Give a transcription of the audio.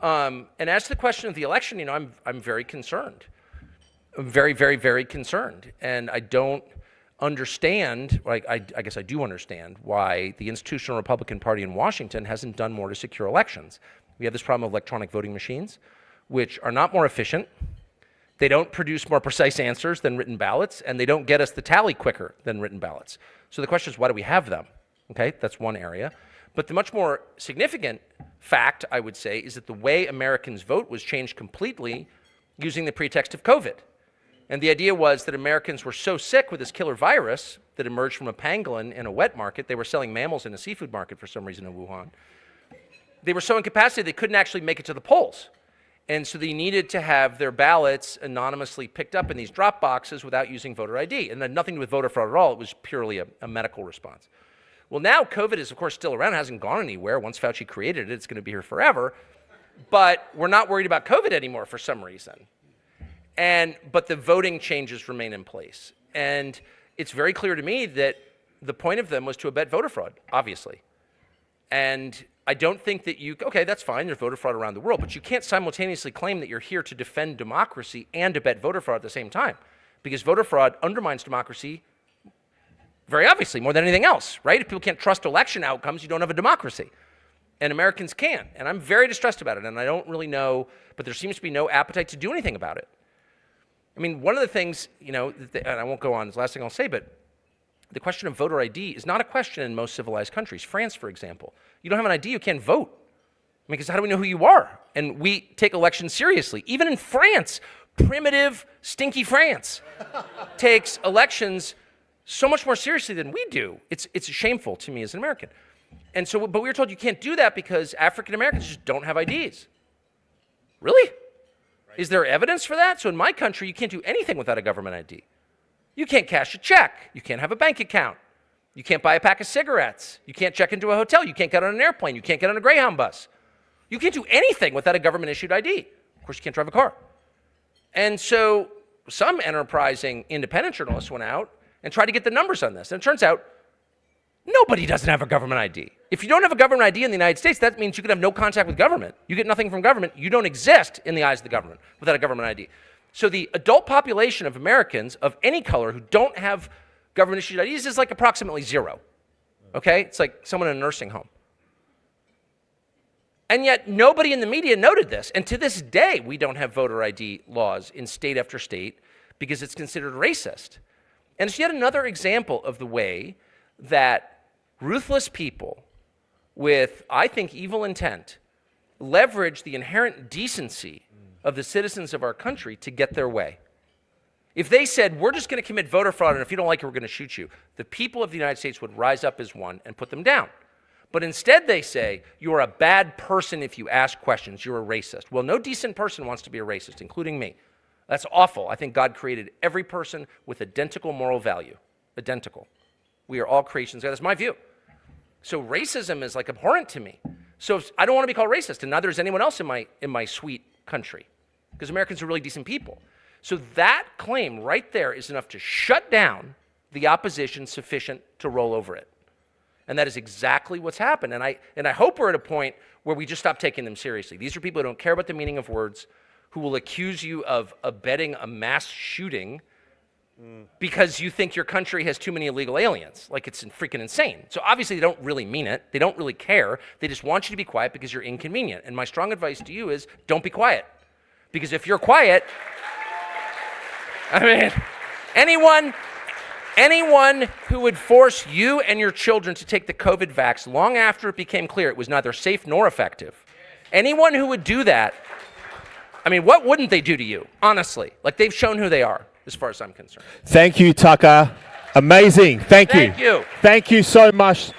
And as to the question of the election, I'm very concerned. I'm very, very, very concerned. And I don't understand, I guess I do understand why the institutional Republican Party in Washington hasn't done more to secure elections. We have this problem of electronic voting machines, which are not more efficient. They don't produce more precise answers than written ballots, and they don't get us the tally quicker than written ballots. So the question is, why do we have them? Okay, that's one area. But the much more significant fact, I would say, is that the way Americans vote was changed completely using the pretext of COVID. And the idea was that Americans were so sick with this killer virus that emerged from a pangolin in a wet market. They were selling mammals in a seafood market for some reason in Wuhan. They were so incapacitated they couldn't actually make it to the polls. And so they needed to have their ballots anonymously picked up in these drop boxes without using voter ID. And had nothing to do with voter fraud at all. It was purely a medical response. Well, now COVID is, of course, still around. It hasn't gone anywhere. Once Fauci created it, it's going to be here forever. But we're not worried about COVID anymore for some reason. But the voting changes remain in place. And it's very clear to me that the point of them was to abet voter fraud, obviously. And I don't think that okay, that's fine, there's voter fraud around the world, but you can't simultaneously claim that you're here to defend democracy and abet voter fraud at the same time. Because voter fraud undermines democracy very obviously, more than anything else, right? If people can't trust election outcomes, you don't have a democracy. And Americans can. And I'm very distressed about it, and I don't really know, but there seems to be no appetite to do anything about it. I mean, one of the things, and I won't go on, it's the last thing I'll say, but the question of voter ID is not a question in most civilized countries. France, for example. You don't have an ID, you can't vote. I mean, because how do we know who you are? And we take elections seriously. Even in France, primitive, stinky France takes elections so much more seriously than we do. It's shameful to me as an American. And so, but we were told you can't do that because African Americans just don't have IDs. Really? Right. Is there evidence for that? So in my country, you can't do anything without a government ID. You can't cash a check. You can't have a bank account. You can't buy a pack of cigarettes. You can't check into a hotel. You can't get on an airplane. You can't get on a Greyhound bus. You can't do anything without a government-issued ID. Of course, you can't drive a car. And so some enterprising independent journalists went out and tried to get the numbers on this. And it turns out nobody doesn't have a government ID. If you don't have a government ID in the United States, that means you can have no contact with government. You get nothing from government. You don't exist in the eyes of the government without a government ID. So the adult population of Americans of any color who don't have government-issued IDs is like approximately zero. Okay? It's like someone in a nursing home. And yet nobody in the media noted this. And to this day, we don't have voter ID laws in state after state because it's considered racist. And it's yet another example of the way that ruthless people with, I think, evil intent leverage the inherent decency of the citizens of our country to get their way. If they said, we're just going to commit voter fraud, and if you don't like it, we're going to shoot you, the people of the United States would rise up as one and put them down. But instead they say, you are a bad person if you ask questions, you're a racist. Well, no decent person wants to be a racist, including me. That's awful. I think God created every person with identical moral value. Identical. We are all creations. That's my view. So racism is like abhorrent to me. So I don't want to be called racist, and neither is anyone else in my sweet country, because Americans are really decent people. So that claim right there is enough to shut down the opposition sufficient to roll over it. And that is exactly what's happened. And I hope we're at a point where we just stop taking them seriously. These are people who don't care about the meaning of words, who will accuse you of abetting a mass shooting because you think your country has too many illegal aliens. Like, it's freaking insane. So obviously they don't really mean it. They don't really care. They just want you to be quiet because you're inconvenient. And my strong advice to you is don't be quiet. Because if you're quiet, I mean, anyone who would force you and your children to take the COVID vax long after it became clear it was neither safe nor effective, anyone who would do that, I mean, what wouldn't they do to you, honestly? Like, they've shown who they are, as far as I'm concerned. Thank you, Tucker. Amazing. Thank you. Thank you. Thank you so much.